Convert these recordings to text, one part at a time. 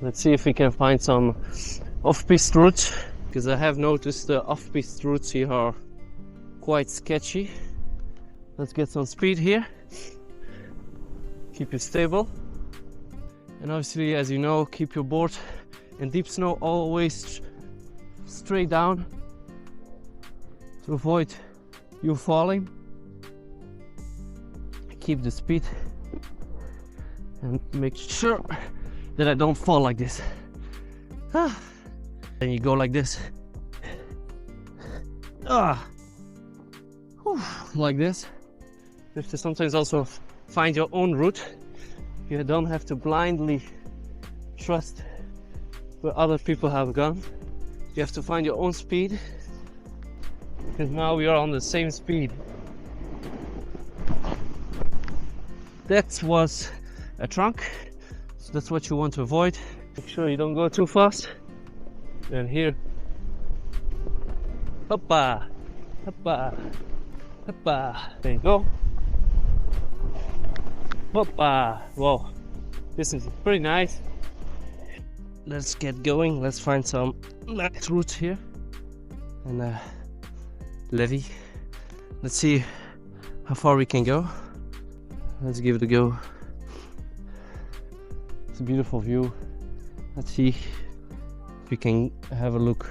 Let's see if we can find some off-piste routes, because I have noticed the off-piste routes here are quite sketchy. Let's get some speed here. Keep it stable. And obviously, as you know, keep your board in deep snow always straight down to avoid you falling. Keep the speed and make sure that I don't fall like this. Then you go like this. Like this. You have to sometimes also find your own route. You don't have to blindly trust where other people have gone. You have to find your own speed, because now we are on the same speed. That was a trunk, so that's what you want to avoid. Make sure you don't go too fast. And here, hoppa, hoppa, hoppa. There you go. Hoppa. Whoa, this is pretty nice. Let's get going. Let's find some nice routes here. And Levi. Let's see how far we can go. Let's give it a go. It's a beautiful view. Let's see if we can have a look.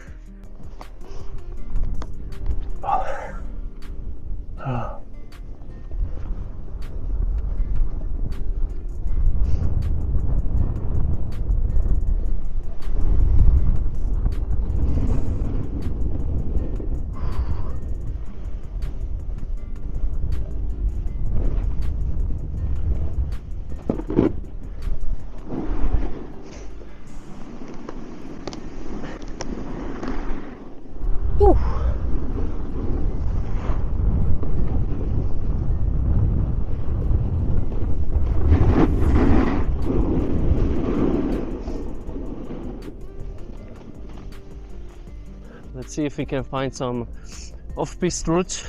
Let's see if we can find some off-piste routes.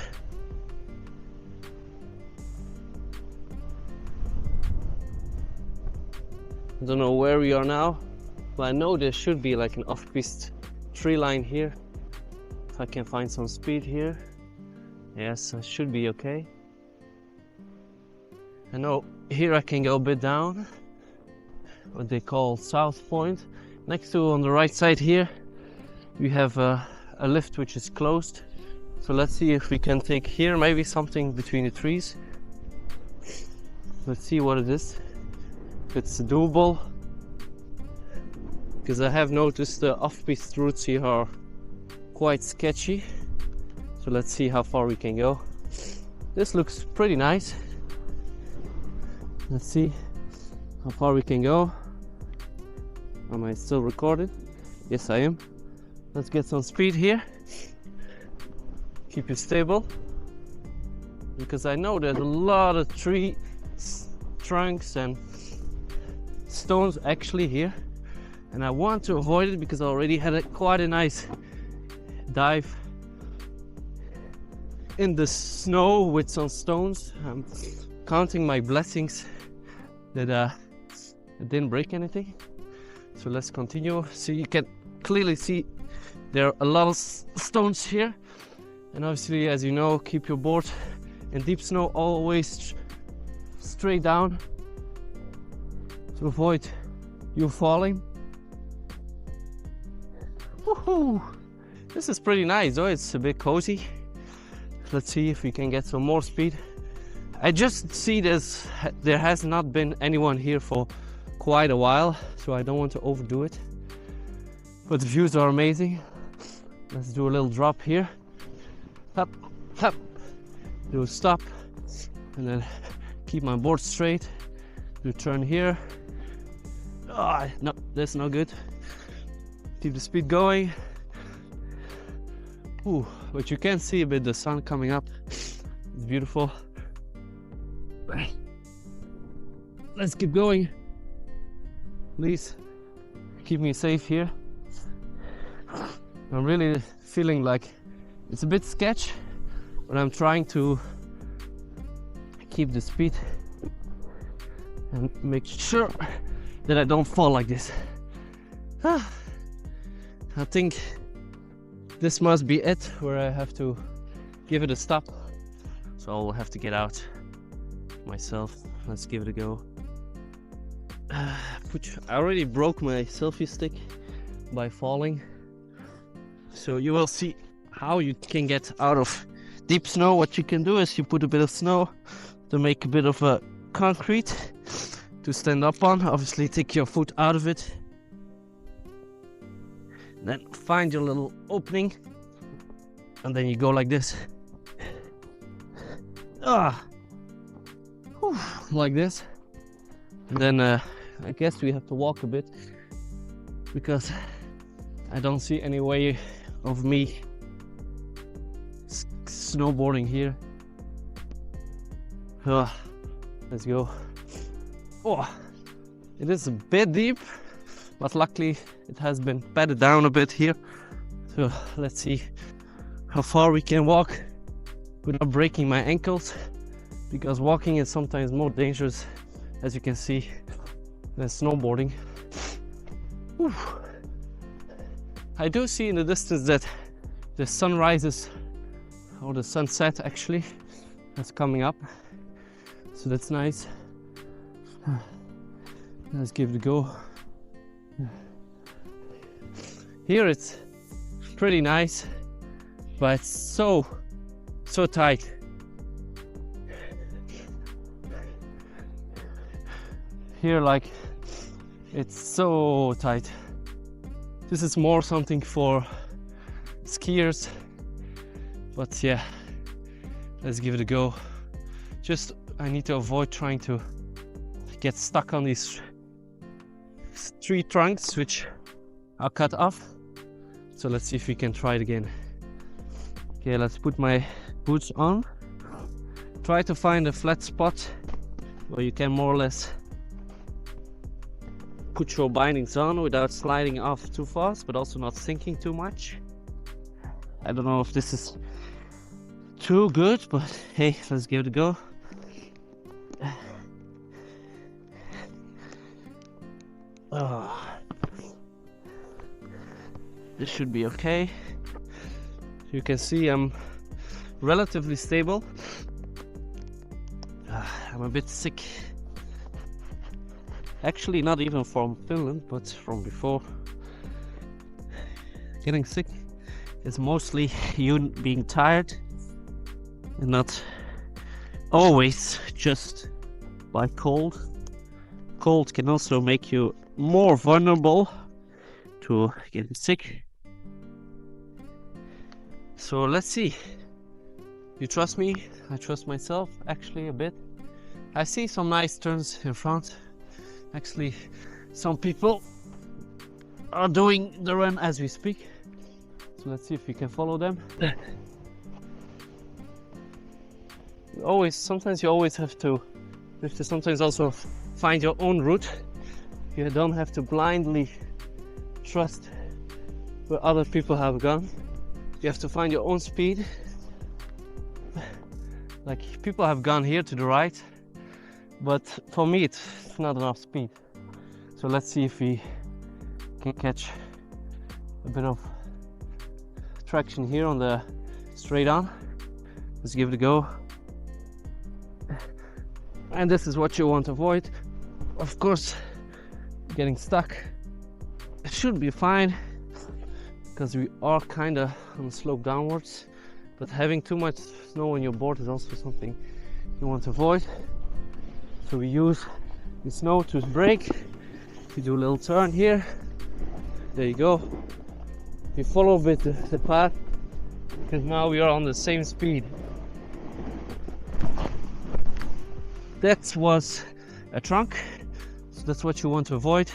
I don't know where we are now, but I know there should be like an off-piste tree line here. If I can find some speed here. Yes, I should be okay. I know here I can go a bit down, what they call South Point. Next to, on the right side here, we have a lift which is closed. So let's see if we can take here, maybe something between the trees. Let's see what it is, if it's doable. Because I have noticed the off-piste routes here are quite sketchy. So let's see how far we can go. This looks pretty nice. Let's see how far we can go. Am I still recording? Yes, I am. Let's get some speed here. Keep it stable, because I know there's a lot of tree trunks and stones actually here, and I want to avoid it because I already had quite a nice dive in the snow with some stones. I'm counting my blessings that I didn't break anything. So let's continue. So you can clearly see there are a lot of stones here, and obviously, as you know, keep your board in deep snow always straight down to avoid you falling. Woohoo! This is pretty nice though, it's a bit cozy. Let's see if we can get some more speed. I just see there has not been anyone here for quite a while, so I don't want to overdo it. But the views are amazing. Let's do a little drop here. Up, up. Do a stop, and then keep my board straight. Do a turn here. No, that's not good. Keep the speed going. Ooh, but you can see a bit the sun coming up. It's beautiful. Let's keep going. Please keep me safe here. I'm really feeling like it's a bit sketch, but I'm trying to keep the speed and make sure that I don't fall like this. I think this must be it, where I have to give it a stop. So I'll have to get out myself. Let's give it a go. I already broke my selfie stick by falling. So you will see how you can get out of deep snow. What you can do is you put a bit of snow to make a bit of a concrete to stand up on. Obviously take your foot out of it. Then find your little opening. And then you go like this. Like this. And then I guess we have to walk a bit, because I don't see any way of me snowboarding here. Let's go. It is a bit deep, but luckily it has been padded down a bit here. So let's see how far we can walk without breaking my ankles, because walking is sometimes more dangerous, as you can see, than snowboarding. I do see in the distance that the sun rises, or the sunset actually, that's coming up, so that's nice. Let's give it a go. Here it's pretty nice, but it's so tight. Here, like, it's so tight. This is more something for skiers, but yeah, let's give it a go. Just I need to avoid trying to get stuck on these tree trunks, which I'll cut off. So let's see if we can try it again. Okay, let's put my boots on. Try to find a flat spot where you can more or less put your bindings on without sliding off too fast, but also not sinking too much. I don't know if this is too good, but hey, let's give it a go. This should be okay. You can see I'm relatively stable. I'm a bit sick. Actually, not even from Finland, but from before. Getting sick is mostly you being tired, and not always just by cold. Cold can also make you more vulnerable to getting sick. So let's see. You trust me? I trust myself actually a bit. I see some nice turns in front. Actually, some people are doing the run as we speak. So let's see if we can follow them. Sometimes you always have to sometimes also find your own route. You don't have to blindly trust where other people have gone. You have to find your own speed. Like, people have gone here to the right, but for me it's not enough speed. So let's see if we can catch a bit of traction here on the straight on. Let's give it a go. And this is what you want to avoid, of course, getting stuck. It should be fine, because we are kind of on the slope downwards, but having too much snow on your board is also something you want to avoid. So we use the snow to brake. We do a little turn here. There you go. You follow a bit the path, because now we are on the same speed. That was a trunk, so that's what you want to avoid.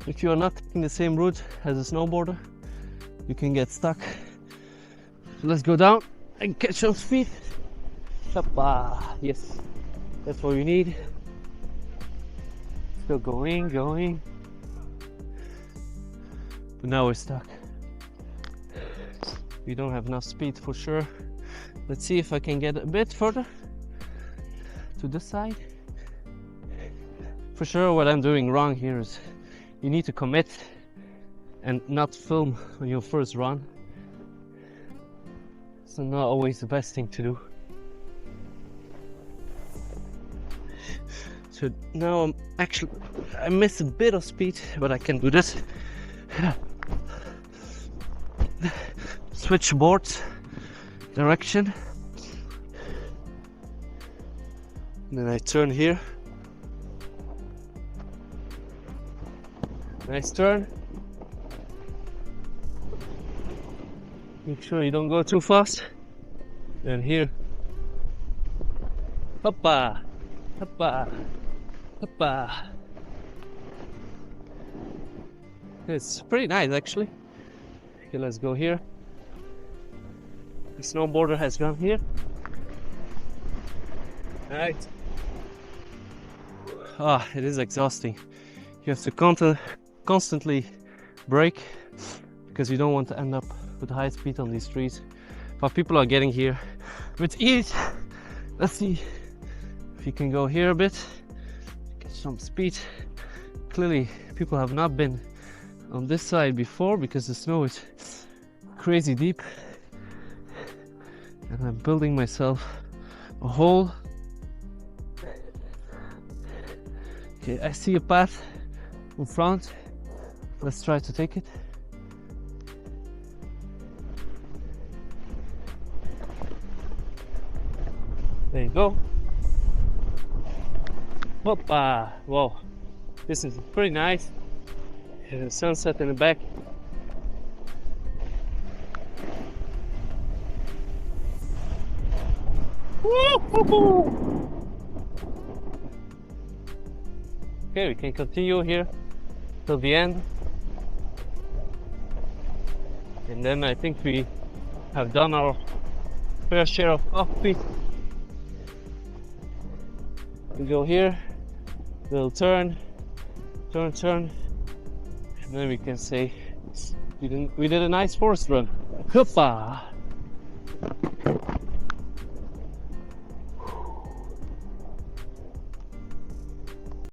If you are not taking the same route as a snowboarder, you can get stuck. So let's go down and catch some speed. Yes, that's what you need. Still going. But now we're stuck. We don't have enough speed for sure. Let's see if I can get a bit further to this side. For sure, what I'm doing wrong here is you need to commit and not film on your first run. It's not always the best thing to do. So now I miss a bit of speed, but I can do this. Switch boards, direction. And then I turn here. Nice turn. Make sure you don't go too fast. And here. Hoppa! Hoppa! Hoppa! It's pretty nice actually. Okay, let's go here. The snowboarder has gone here. Right. Ah, it is exhausting. You have to constantly brake because you don't want to end up with high speed on these streets. But people are getting here with ease. Let's see if you can go here a bit, get some speed. Clearly, people have not been on this side before because the snow is crazy deep. And I'm building myself a hole. Okay, I see a path in front. Let's try to take it. There you go. Hoppa! Wow, this is pretty nice. There's a sunset in the back. Woo-hoo-hoo! Okay, we can continue here till the end. And then I think we have done our fair share of off-piste. We go here, little turn, and then we can say we did a nice forest run. Hoppa!